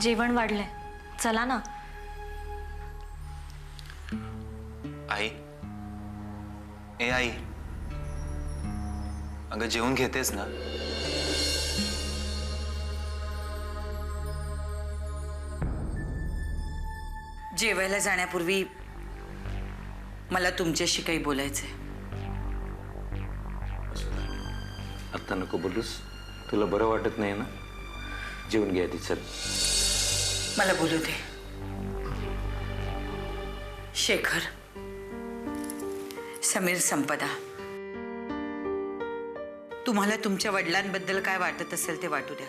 जेवण वाढलंय, चला ना. आई, ए आई, अगं जेवून घेतेस ना? जेवायला जाण्यापूर्वी मला तुमच्याशी काही बोलायचंय. आता नको बोलूस, तुला बरं वाटत नाही ना? जेवून घ्या आधी, चल. मला बोलू दे. शेखर, समीर, संपदा, तुम्हाला तुमच्या वडिलांबद्दल काय वाटत असेल ते वाटू द्या,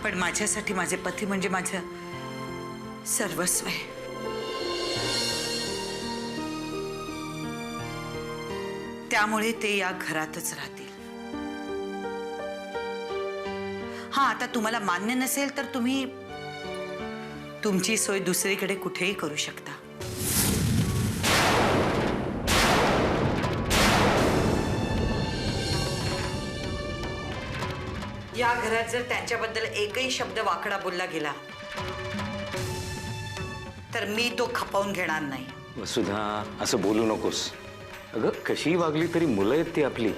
पण माझ्यासाठी माझे पती म्हणजे माझं सर्वस्व आहे. त्यामुळे ते या घरातच राहतील. हा, आता तुम्हाला मान्य नसेल तर तुम्ही तुमची सोय दुसरीकडे कुठेही करू शकता. या घरात जर त्यांच्याबद्दल एकही शब्द वाकडा बोलला गेला तर मी तो खपवून घेणार नाही. वसुधा, असं बोलू नकोस. अगं कशी वागली तरी मुलं आहेत ती आपली.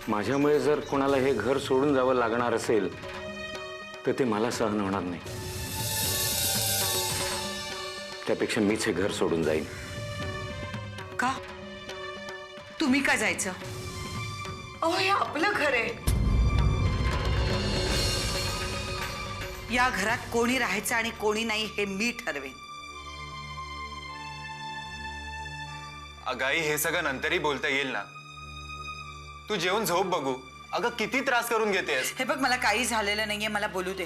माझ्यामुळे जर कोणाला हे घर सोडून जावं लागणार असेल तर ते मला सहन होणार नाही. त्यापेक्षा मीच हे घर सोडून जाईन. का? तुम्ही का जायचं? अहो, हे आपलं घर आहे. या घरात कोणी राहायचं आणि कोणी नाही हे मी ठरवेन. अगं आई, हे सगळं नंतरही बोलता येईल ना. तू जेवून झोप बघू. अगं किती त्रास करून घेतेस. हे बघ, मला काही झालेलं नाहीये, मला बोलू दे.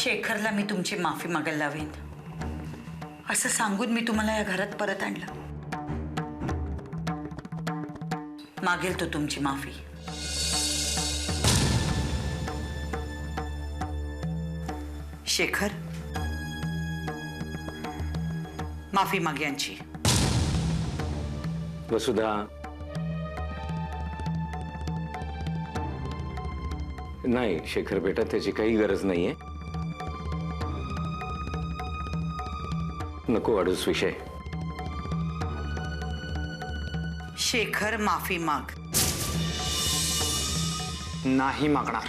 शेखरला मी तुमची माफी मागायला लावेन असं सांगून मी तुम्हाला या घरात परत आणलं. मागेल तो तुमची माफी. शेखर, माफी माग यांची. वसुधा, नाही शेखर बेटा, त्याची काही गरज नाहीये. नको वाढूस विषय. शेखर, माफी माग. नाही मागणार.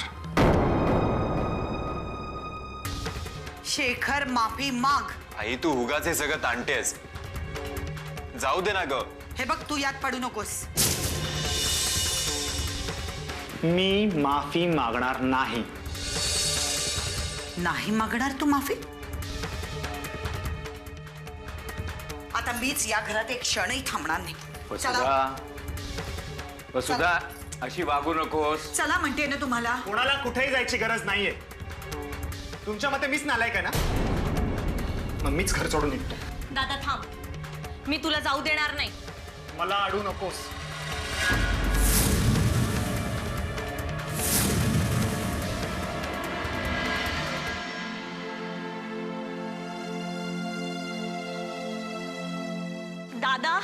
शेखर, माफी माग. आई, तू उगाच हे सगळं ताणतेस. जाऊ दे ना ग. हे बघ, तू यात पडू नकोस. मी माफी मागणार नाही. नाही मागणार तू माफी? आता मीच या घरात एक क्षणही थांबणार नाही. वसुधा, वसुधा, अशी वागू नकोस. चला म्हणते ना तुम्हाला. कोणाला कुठेही जायची गरज नाहीये. तुमच्या मते मीच नालायक आहे ना? मग मीच घर सोडून निघतो. दादा थांब, मी तुला जाऊ देणार नाही. मला अडू नकोस. दादा,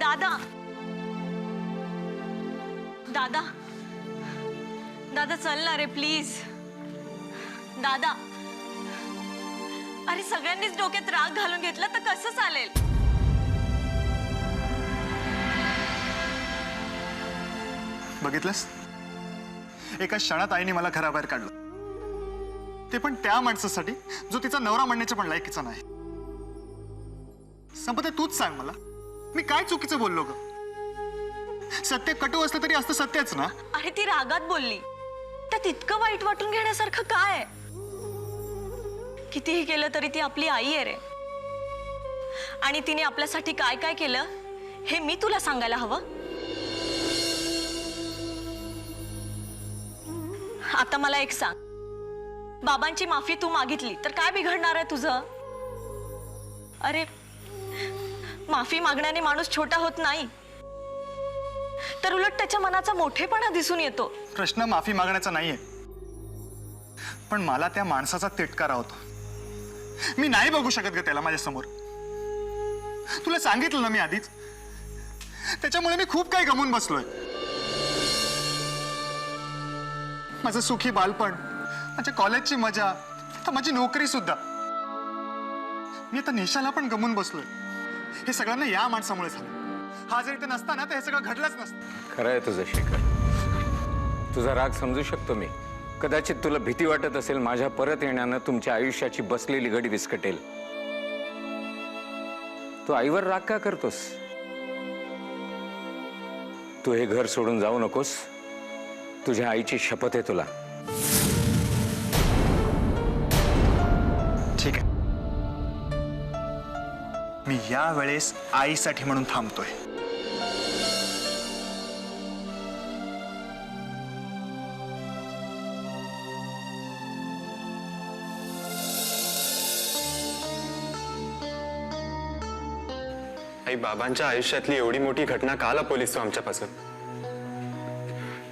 दादा, दादा, दादा चल ना रे प्लीज. दादा, अरे सगळ्यांनीच डोक्यात राग घालून घेतला तर कसं चालेल? बघितलंस, एका क्षणात आईने मला घराबाहेर काढलं. ते पण त्या माणसासाठी जो तिचा नवरा म्हणण्याच्या पण लायकीचा नाही. संपदा, तूच सांग मला, मी काय चुकीचं बोललो ग? सत्य कटू असलं तरी असतं सत्यच ना. अरे ती रागात बोलली, त्यात इतकं वाईट वाटून घेण्यासारखं काय? कितीही केलं तरी ती आपली आई आहे रे. आणि तिने आपल्यासाठी काय काय केलं हे मी तुला सांगायला हवं? आता मला एक सांग, बाबांची माफी तू मागितली तर काय बिघडणार आहे तुझं? अरे माफी मागण्याने माणूस छोटा होत नाही, तर उलट त्याच्या मनाचा मोठेपणा दिसून येतो. प्रश्न माफी मागण्याचा नाहीये, पण मला त्या माणसाचा तिटकारा होतो. मी नाही बघू शकत ग त्याला माझ्या समोर. तुला सांगितलं ना मी आधीच, त्याच्यामुळे मी खूप काही गमून बसलोय. माझं सुखी बालपण, माझ्या कॉलेजची मजा, तर माझी नोकरी सुद्धा. मी आता निशाला पण गमून बसलोय. हे सगळ्यांना या माणसामुळे झालं. हा जर इथे नसता ना तर हे सगळं घडलंच नसतं. खरं आहे तुझं शेखर. तुझा राग समजू शकतो मी. कदाचित तुला भीती वाटत असेल माझ्या परत येण्यानं तुमच्या आयुष्याची बसलेली घडी विस्कटेल. तू आईवर राग का करतोस? तू हे घर सोडून जाऊ नकोस. तुझ्या आईची शपथ आहे तुला. ठीक आहे, मी या वेळेस आईसाठी म्हणून थांबतोय. आई, बाबांच्या आयुष्यातली एवढी मोठी घटना का लपवलीस तू आमच्यापासून?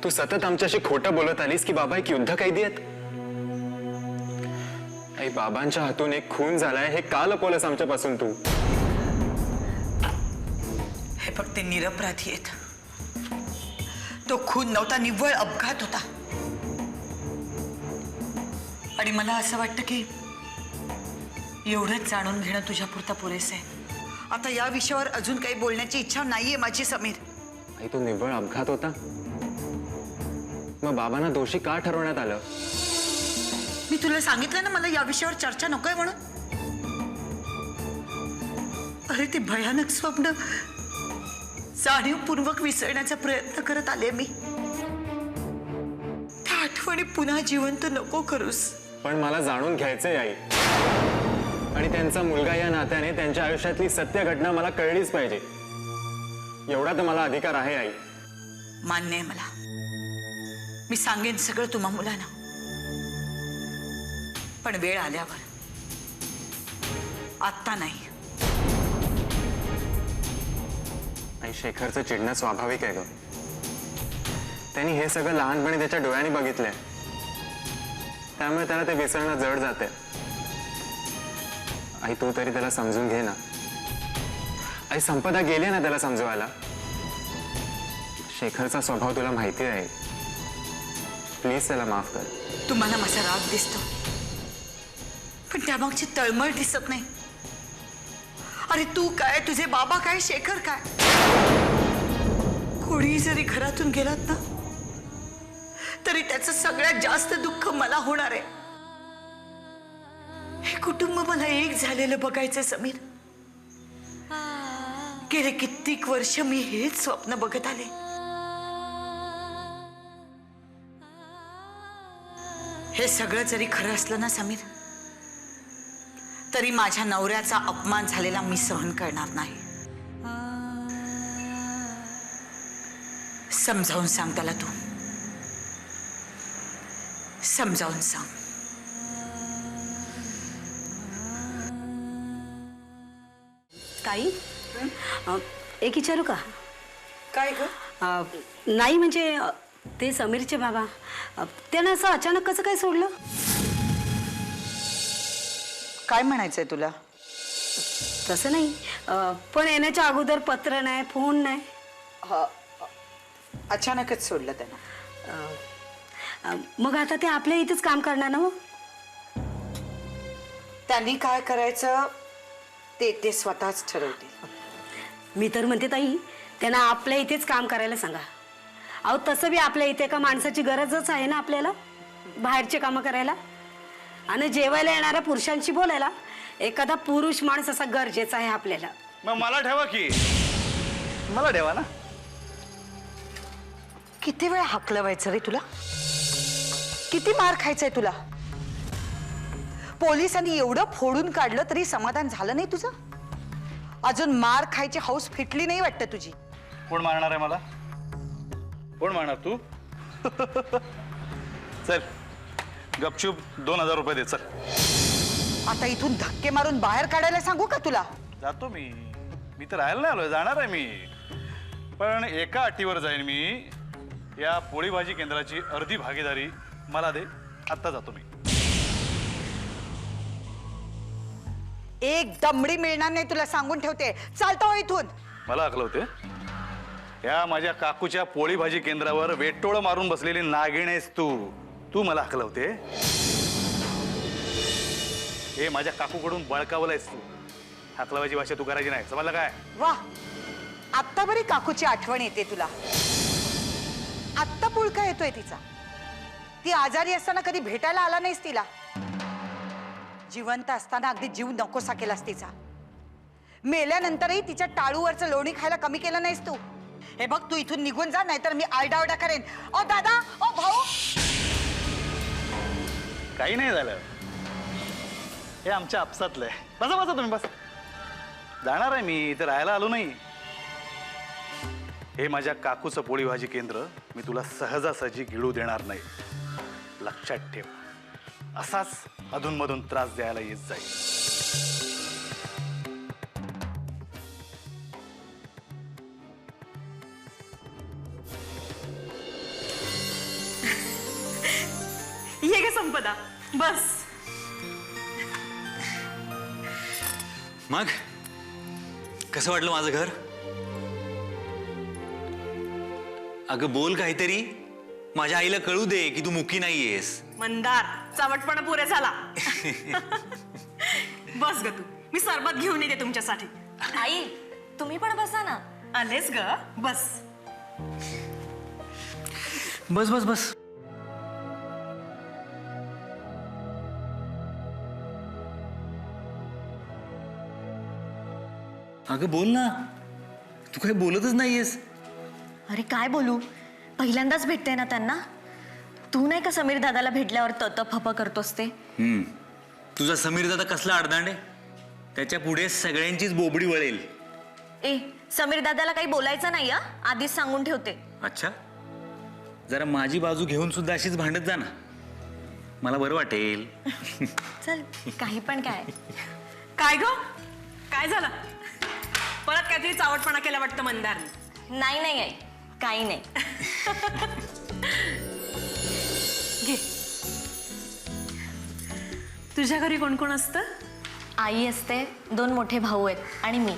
तू सतत आमच्याशी खोटं बोलत आलीस की बाबा एक युद्ध कैदी आहेत. आई, बाबांच्या हातून एक खून झालाय हे का लपवलंस आमच्यापासून तू? हे फक्त निरपराधी आहेत. तो खून नव्हता, निव्वळ अपघात होता. आणि मला असं वाटतं की एवढंच जाणून घेणं तुझ्यापुरता पुरेसं आहे. आता या विषयावर अजून काही बोलण्याची इच्छा नाहीये माझी समीर. आई, तो निव्वळ अपघात होता, मग बाबांना दोषी का ठरवण्यात आलं? मी तुला सांगितलं ना मला या विषयावर चर्चा नकोय म्हणून. अरे ते भयानक स्वप्न जाणीवपूर्वक विसरण्याचा प्रयत्न करत आले मी. त्या आठवणी पुन्हा जिवंत नको करूस. पण मला जाणून घ्यायचंय आई, आणि त्यांचा मुलगा या नात्याने त्यांच्या आयुष्यातली सत्य घटना मला कळलीच पाहिजे. एवढा तर मला अधिकार आहे आई. मान्य आहे मला. मी सांगेन सगळं तुम्हा मुलांना, पण वेळ आल्यावर, आत्ता नाही. आई, शेखरचं चिडणं स्वाभाविक आहे ग. त्यांनी हे सगळं लहानपणी त्याच्या डोळ्यांनी बघितलंय, त्यामुळे त्याला ते विसरणं जड जाते. आई, तू तरी त्याला समजून घे ना. आई, संपदा गेली ना त्याला समजवायला. शेखरचा स्वभाव तुला माहिती आहे. प्लीज त्याला माफ कर. तुम्हाला माझा राग दिसतो, पण त्यामागची तळमळ दिसत नाही. अरे तू काय, तुझे बाबा काय, शेखर काय, कोणी जरी घरातून गेलात ना तरी त्याचं सगळ्यात जास्त दुःख मला होणार आहे. हे कुटुंब मला एक झालेलं बघायचं समीर. गेले कित्येक वर्ष मी हेच स्वप्न बघत आले. हे सगळं जरी खरं असलं ना समीर, तरी माझ्या नवऱ्याचा अपमान झालेला मी सहन करणार नाही. समजावून सांग त्याला तू. समजावून सांग. ताई, एक विचारू का? काय ग? नाही म्हणजे ते समीरचे बाबा, त्यानं असं अचानक कसं काय सोडलं? काय म्हणायचंय तुला? तसं नाही, पण येण्याच्या अगोदर पत्र नाही, फोन नाही. अचानकच सोडलं त्यानं. मग आता ते आपल्या इथेच काम करणार ना? मग त्यांनी काय करायचं ते स्वतःच ठरवतील. मी तर म्हणते ताई, त्यांना आपल्या इथेच काम करायला सांगा. अहो तसं बी आपल्या इथे एका माणसाची गरजच आहे ना आपल्याला, बाहेरचे कामं करायला. आणि जेवायला येणाऱ्या पुरुषांशी बोलायला एखादा पुरुष माणूस असा गरजेचा आहे आपल्याला. मग मला ठेवा की, मला ठेवा ना. किती वेळा हकलवायचं रे तुला? किती मार खायचंय तुला? पोलिसांनी एवढं फोडून काढलं तरी समाधान झालं नाही तुझं? अजून मार खायची हौस फिटली नाही वाटतं तुझी? कोण मारणार आहे मला? कोण मारणार? तू? चल गपचूप 2000 रुपये दे. चल आता इथून धक्के मारून बाहेर काढायला सांगू का तुला? जातो मी तर राहायला नाही आलोय, जाणार आहे मी. पण एका अटीवर जाईन मी. या पोळी भाजी केंद्राची अर्धी भागीदारी मला दे. आत्ता जातो मी. एक दमडी मिळणार नाही तुला, सांगून ठेवते. चालतो हो इथून. मला आकलवते, या माझ्या काकूच्या पोळी भाजी केंद्रावर वेटोळ मारून बसलेली नागिण आहेस तू. तू मला आकलवते. हे माझ्या काकूकडून बळकावलंयस तू. हाकलवायची भाषा तू करायची नाही, समजलं काय? वा, आत्ता बरी काकूची आठवण येते तुला. आत्ता पुळका येतोय तिचा. ती आजारी असताना कधी भेटायला आला नाहीस तिला. जिवंत असताना अगदी जीव नकोसा केलास तिचा. मेल्यानंतरही तिच्या टाळूवरचं लोणी खायला कमी केलं नाहीस तू. हे बघ, तू इथून निघून जा, नाहीतर मी आरडाओरडा करेन. ओ दादा, ओ भाऊ. काही नाही झालं, हे आमच्या आपसातलं आहे. बसा बसा तुम्ही, बसा. जाणार आहे मी, तर राहायला आलो नाही. हे माझ्या काकूचं पोळी भाजी केंद्र मी तुला सहजासहजी गिळू देणार नाही, लक्षात ठेव. असाच अधूनमधून त्रास द्यायला येत जाईल. ये गे संपदा, बस. मग कसं वाटलं माझं घर? अगं बोल काहीतरी. माझ्या आईला कळू दे की तू मुकी नाहीयेस. मंदार, चावटपणा पुरे झाला. बस ग तू, मी सरबत घेऊन येते तुमच्यासाठी. आई, तुम्ही पण बसा ना. आलेस ग, बस. बस बस बस. अगं बोल ना, तू काही बोलतच नाहीयेस. अरे काय बोलू, पहिल्यांदाच भेटते ना त्यांना. तू नाही का समीर दादाला भेटल्यावर तत फप करतोस ते? तुझा समीर दादा कसला अडदांडे, त्याच्या पुढे सगळ्यांचीच बोबडी वळेल. ए, समीर दादाला काही बोलायचं नाही हा, आधीच सांगून ठेवते. अच्छा, जरा माझी बाजू घेऊन सुद्धा अशीच भांडत जा ना, मला बरं वाटेल. चल, काही पण काय. काय ग, काय झालं? परत काहीतरी चावटपणा केला वाटतं मंदार. नाही नाही आई, काही नाही. घे. तुझ्या घरी कोण कोण असतं? आई असते, 2 मोठे भाऊ आहेत आणि मी.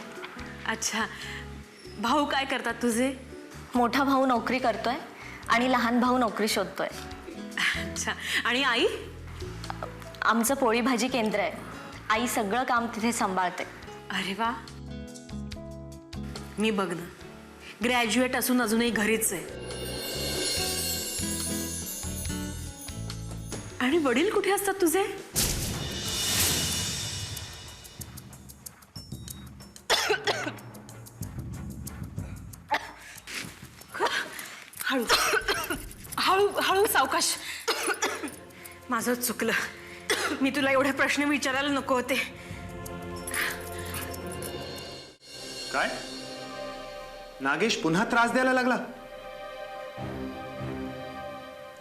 अच्छा, भाऊ काय करतात तुझे? मोठा भाऊ नोकरी करतोय आणि लहान भाऊ नोकरी शोधतोय. अच्छा, आणि आई? आमचं पोळी भाजी केंद्र आहे. आई सगळं काम तिथे सांभाळते. अरे वा. मी बघ ना, ग्रॅज्युएट असून अजूनही घरीच आहे. आणि वडील कुठे असतात तुझे? हळू हळू हळू, सावकाश. माझं चुकलं, मी तुला एवढे प्रश्न विचारायला नको होते. काय नागेश पुन्हा त्रास द्यायला लागला?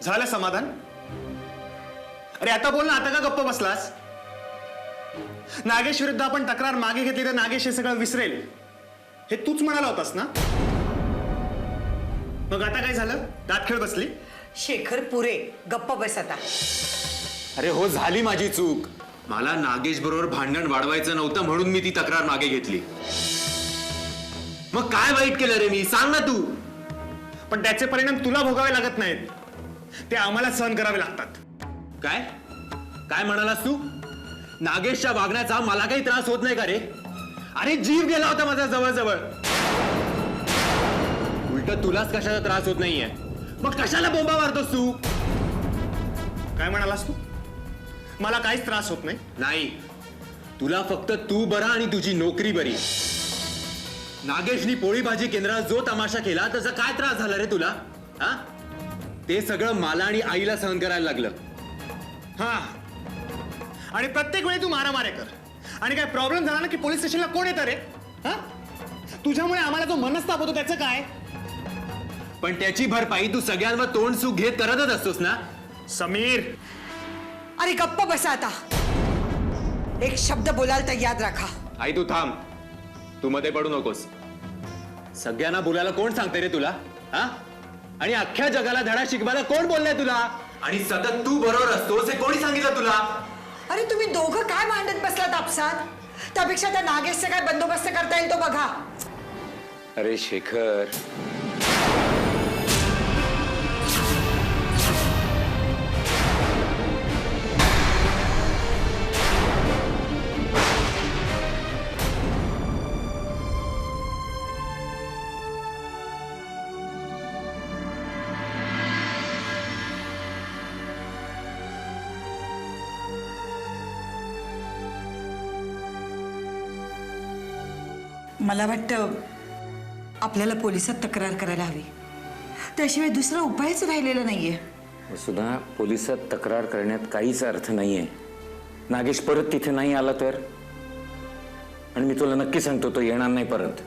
झालं समाधान? अरे आता बोल ना, आता का गप्प बसलास? नागेश विरुद्ध आपण तक्रार मागे घेतली तर नागेश हे सगळं विसरेल, हे तूच म्हणाला होतास ना? मग आता काय झालं? दातखिळ बसली? शेखर पुरे, गप्प बस आता. अरे हो, झाली माझी चूक. मला नागेश बरोबर भांडण वाढवायचं नव्हतं म्हणून मी ती तक्रार मागे घेतली. मग काय वाईट केलं रे मी? सांग ना तू. पण त्याचे परिणाम तुला भोगावे लागत नाहीत, ते आम्हाला सहन करावे लागतात. काय काय म्हणालास तू? नागेशच्या वागण्याचा मला काही त्रास होत नाही का रे? अरे जीव गेला होता माझा जवळजवळ. उलट तुलाच कशाचा त्रास होत नाहीये, मग कशाला बोंबा मारतोस तू? काय म्हणालास तू? मला काहीच त्रास होत नाही? नाही, तुला फक्त तू बरा आणि तुझी नोकरी बरी. नागेशनी पोळी भाजी केंद्रात जो तमाशा केला त्याचा काय त्रास झाला रे तुला? हा, ते सगळं मला आणि आईला सहन करायला लागलं. हा, आणि प्रत्येक वेळी तू मारामारे कर. आणि काय प्रॉब्लेम झाला ना की पोलीस स्टेशनला कोण येतं रे? हा, तुझ्यामुळे आम्हाला जो मनस्ताप होतो त्याचं काय? पण त्याची भरपाई तू सगळ्यांवर तोंड सुख घेत करतच असतोस ना? समीर, अरे गप्प बसा आता. एक शब्द बोलाल तर याद राखा. आई तू थांब, तू मध्ये पडू नकोस. सगळ्यांना बोलायला कोण सांगते रे तुला? हा, आणि अख्ख्या जगाला धडा शिकवायला कोण बोललाय तुला? आणि सतत तू बरोबर असतोस हे कोणी सांगितलं तुला? अरे तुम्ही दोघं काय भांडत बसलात आपसात? त्यापेक्षा त्या नागेशचा काय बंदोबस्त करता येईल तो बघा. अरे शेखर, मला वाटतं आपल्याला पोलिसात तक्रार करायला हवी. त्याशिवाय दुसरा उपायच राहिलेला नाहीये. सुद्धा पोलिसात तक्रार करण्यात काहीच अर्थ नाहीये. नागेश परत तिथे नाही आला तर, आणि मी तुला नक्की सांगतो तो येणार नाही परत.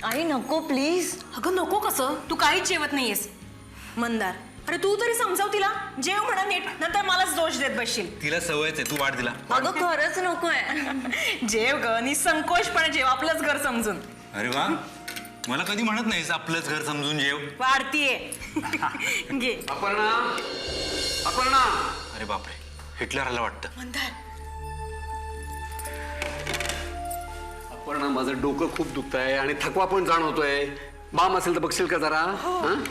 आई नको प्लीज. अगं नको कसं, तू काहीच जेवत नाहीयेस. मंदार, अरे तू तरी समजाव तिला. जेव म्हणा नीट, नंतर मलाच दोष देत बसशील. तिला सवयच आहे, तू वाढ दिला. अगं खरंच नकोय. जेव ग, निसंकोचपणे जेव, आपलंच घर समजून. अरे वा, मला कधी म्हणत नाहीस आपलंच घर समजून जेव. वाढतीये. घे. अपर्णा, अपर्णा. अरे बापरे, हिटलर आला वाटतं. मंदार, अपर्णा, माझं डोकं खूप दुखतंय आणि थकवा पण जाणवतोय. बाम असेल तर बघशील का जरा? हं?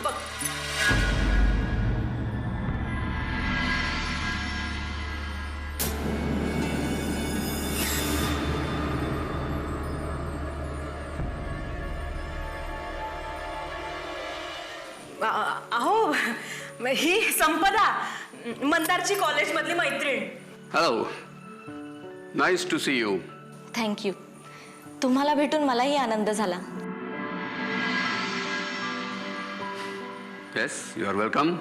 अहो ही संपदा, मंदारची कॉलेजमधली मैत्रीण. Hello, nice to see you. Thank you. तुम्हाला भेटून मलाही आनंद झाला. Yes, you are welcome.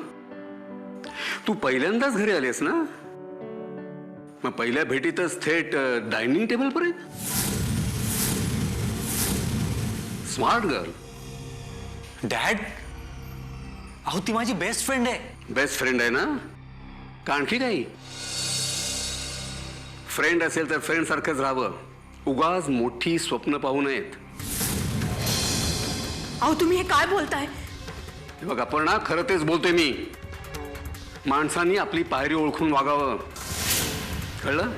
तू पहिल्यांदाच घरी आलीस ना? मग पहिल्या भेटीतच थेट डायनिंग टेबल पर्यंत? Smart girl. डॅड, अहो ती माझी बेस्ट फ्रेंड आहे. बेस्ट फ्रेंड आहे ना? का आणखी काही? फ्रेंड असेल तर फ्रेंड सारखंच राहावं. उगाच मोठी स्वप्न पाहू नयेत. अहो तुम्ही हे काय बोलताय? हे बघ अपर्णा, खरं तेच बोलतोय मी. माणसांनी आपली पायरी ओळखून वागावं, कळलं?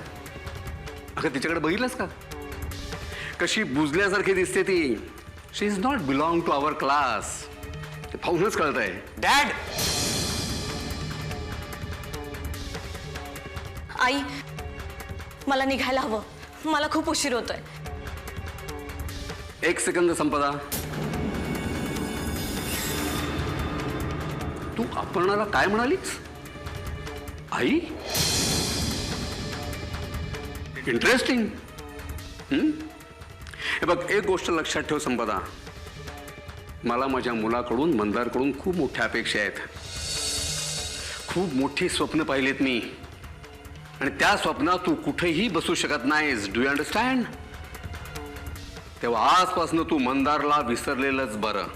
अगं तिच्याकडे बघितलंस का? कशी बुजल्यासारखी दिसते ती. She is not belong to our class. ते पाहूनच कळतंय. डॅड, आई, मला निघायला हवं. मला खूप उशीर होतोय. एक सेकंद संपदा. तू अपर्णाला काय म्हणालीस? आई? इंटरेस्टिंग. हे बघ, एक गोष्ट लक्षात ठेव संपदा. मला माझ्या मुलाकडून, मंदारकडून खूप मोठ्या अपेक्षा आहेत. खूप मोठी स्वप्न पाहिलेत मी, आणि त्या स्वप्नात तू कुठेही बसू शकत नाहीस. Do you understand? तेव्हा आजपासून तू मंदारला विसरलेलंच बरं.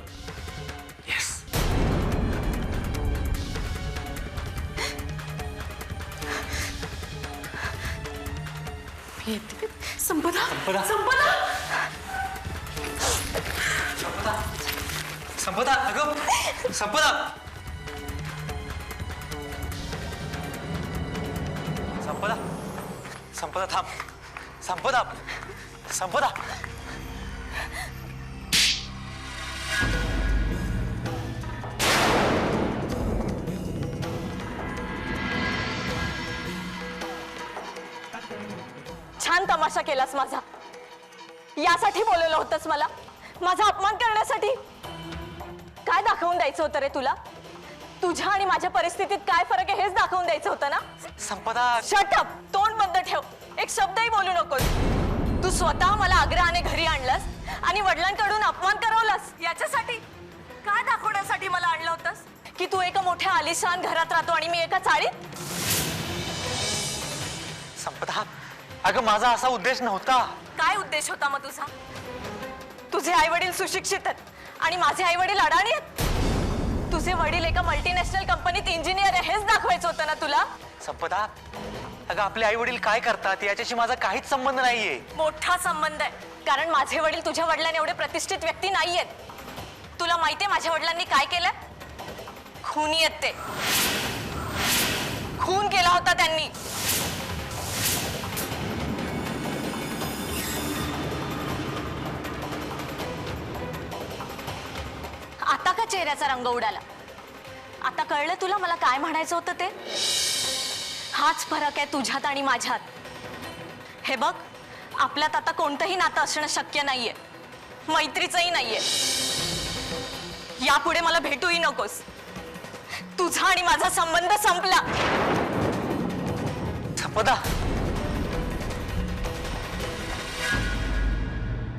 येस. संपदा, संपदा. संपदा. संपदा, अगं संपदा. संपदा, संपदा थांब. संपदा, संपदा. छान तमाशा केलास माझा. यासाठी बोलवलं होतंस मला? माझा अपमान करण्यासाठी? काय दाखवून द्यायचं होतं रे तुला? तुझ्या आणि माझ्या परिस्थितीत काय फरक आहे हेच दाखवून द्यायचं होतं ना? संपदा. Shut up. तोंड बंद ठेव. एक शब्दही बोलू नकोस. तू स्वतः मला आग्रहाने घरी आणलंस आणि वडिलांकडून अपमान करवलास. याच्यासाठी काय दाखवण्यासाठी मला आणलं होतंस? की तू एका मोठ्या आलिशान घरात राहतो आणि मी एका चाळीत? संपदा, अगं माझा असा उद्देश नव्हता. काय उद्देश होता मग तुझा? तुझे आई वडील सुशिक्षित आहेत आणि माझे आई वडील अडाणी आहेत. तुझे वडील एका मल्टीनॅशनल कंपनीत इंजिनियर आहे हेच दाखवायचं होतं ना तुला? संपदा, अगं आपले आई वडील काय करतात याच्याशी माझा काहीच संबंध नाहीये. मोठा संबंध आहे, कारण माझे वडील तुझ्या वडिलांनी एवढे प्रतिष्ठित व्यक्ती नाहीयेत. तुला माहितीये माझ्या वडिलांनी काय केलं? खूनी आहेत ते. खून केला होता त्यांनी. आता का चेहऱ्याचा रंग उडाला? आता कळलं तुला मला काय म्हणायचं होतं ते? हाच फरक आहे तुझ्यात आणि माझ्यात. हे बघ, आपल्यात आता कोणतंही नातं असणं शक्य नाहीये, मैत्रीचंही नाहीये. यापुढे मला भेटूही नकोस. तुझा आणि माझा संबंध संपला. संपदा